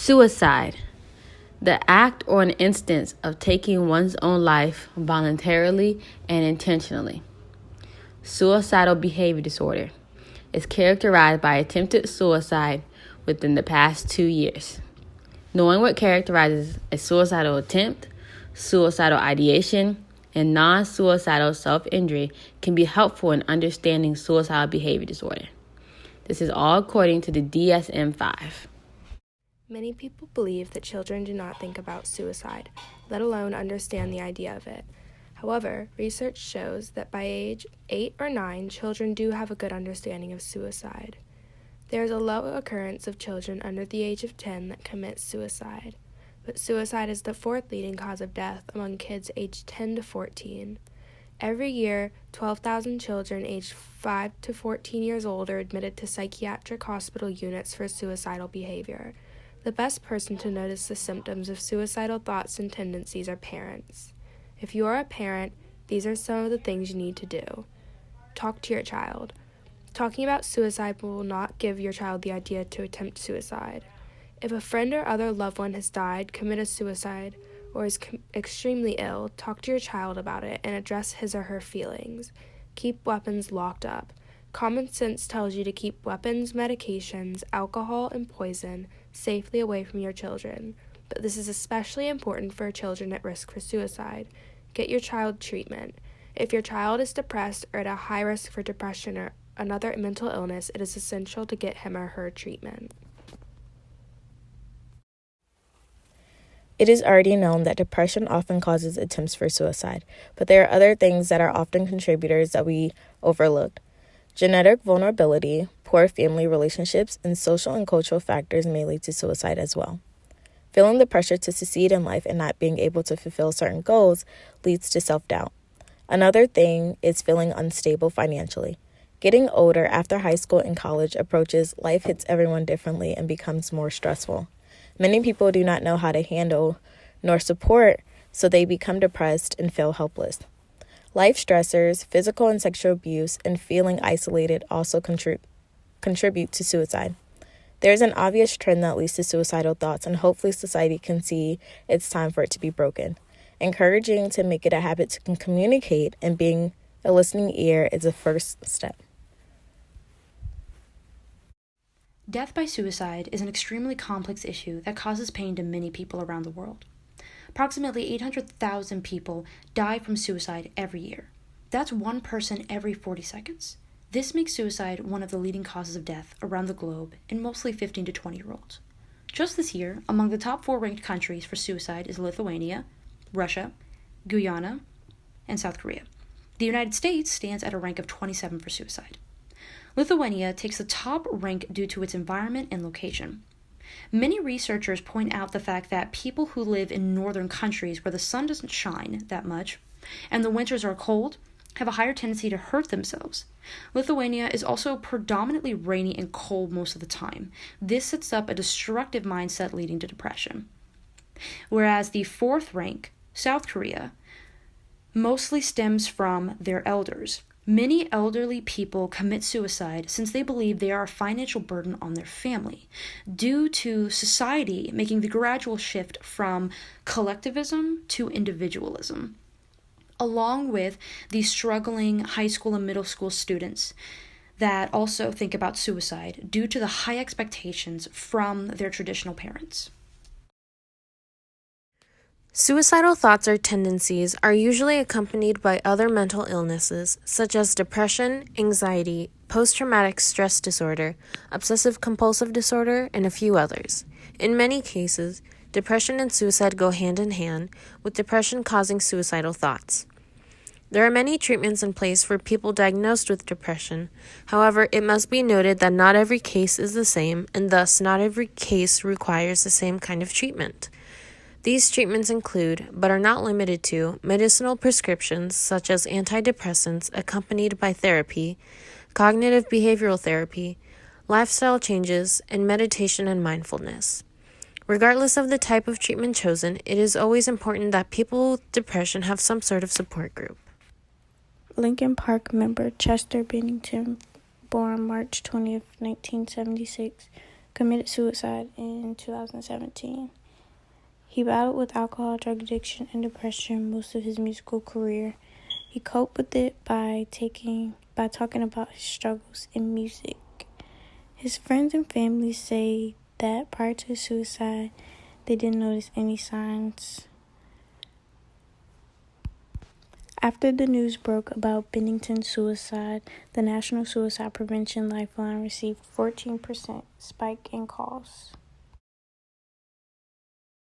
Suicide, the act or an instance of taking one's own life voluntarily and intentionally. Suicidal behavior disorder is characterized by attempted suicide within the past 2 years. Knowing what characterizes a suicidal attempt, suicidal ideation, and non-suicidal self-injury can be helpful in understanding suicidal behavior disorder. This is all according to the DSM-5. Many people believe that children do not think about suicide, let alone understand the idea of it. However, research shows that by age 8 or 9, children do have a good understanding of suicide. There is a low occurrence of children under the age of 10 that commit suicide, but suicide is the fourth leading cause of death among kids aged 10 to 14. Every year, 12,000 children aged 5 to 14 years old are admitted to psychiatric hospital units for suicidal behavior. The best person to notice the symptoms of suicidal thoughts and tendencies are parents. If you are a parent, these are some of the things you need to do. Talk to your child. Talking about suicide will not give your child the idea to attempt suicide. If a friend or other loved one has died, committed suicide, or is extremely ill, talk to your child about it and address his or her feelings. Keep weapons locked up. Common sense tells you to keep weapons, medications, alcohol, and poison safely away from your children, but this is especially important for children at risk for suicide. Get your child treatment. If your child is depressed or at a high risk for depression or another mental illness, it is essential to get him or her treatment. It is already known that depression often causes attempts for suicide, but there are other things that are often contributors that we overlooked. Genetic vulnerability, poor family relationships, and social and cultural factors may lead to suicide as well. Feeling the pressure to succeed in life and not being able to fulfill certain goals leads to self-doubt. Another thing is feeling unstable financially. Getting older after high school and college approaches, life hits everyone differently and becomes more stressful. Many people do not know how to handle nor support, so they become depressed and feel helpless. Life stressors, physical and sexual abuse, and feeling isolated also contribute to suicide. There is an obvious trend that leads to suicidal thoughts, and hopefully society can see it's time for it to be broken. Encouraging to make it a habit to communicate and being a listening ear is a first step. Death by suicide is an extremely complex issue that causes pain to many people around the world. Approximately 800,000 people die from suicide every year. That's one person every 40 seconds. This makes suicide one of the leading causes of death around the globe in mostly 15 to 20-year-olds. Just this year, among the top 4 ranked countries for suicide is Lithuania, Russia, Guyana, and South Korea. The United States stands at a rank of 27 for suicide. Lithuania takes the top rank due to its environment and location. Many researchers point out the fact that people who live in northern countries where the sun doesn't shine that much and the winters are cold have a higher tendency to hurt themselves. Lithuania is also predominantly rainy and cold most of the time. This sets up a destructive mindset leading to depression. Whereas the 4th rank, South Korea, mostly stems from their elders. Many elderly people commit suicide since they believe they are a financial burden on their family, due to society making the gradual shift from collectivism to individualism, along with the struggling high school and middle school students that also think about suicide due to the high expectations from their traditional parents. Suicidal thoughts or tendencies are usually accompanied by other mental illnesses such as depression, anxiety, post-traumatic stress disorder, obsessive-compulsive disorder, and a few others. In many cases, depression and suicide go hand in hand, with depression causing suicidal thoughts. There are many treatments in place for people diagnosed with depression. However, it must be noted that not every case is the same, and thus not every case requires the same kind of treatment. These treatments include, but are not limited to, medicinal prescriptions such as antidepressants accompanied by therapy, cognitive behavioral therapy, lifestyle changes, and meditation and mindfulness. Regardless of the type of treatment chosen, it is always important that people with depression have some sort of support group. Lincoln Park member Chester Bennington, born March 20th, 1976, committed suicide in 2017. He battled with alcohol, drug addiction, and depression most of his musical career. He coped with it by talking about his struggles in music. His friends and family say that prior to his suicide, they didn't notice any signs. After the news broke about Bennington's suicide, the National Suicide Prevention Lifeline received 14% spike in calls.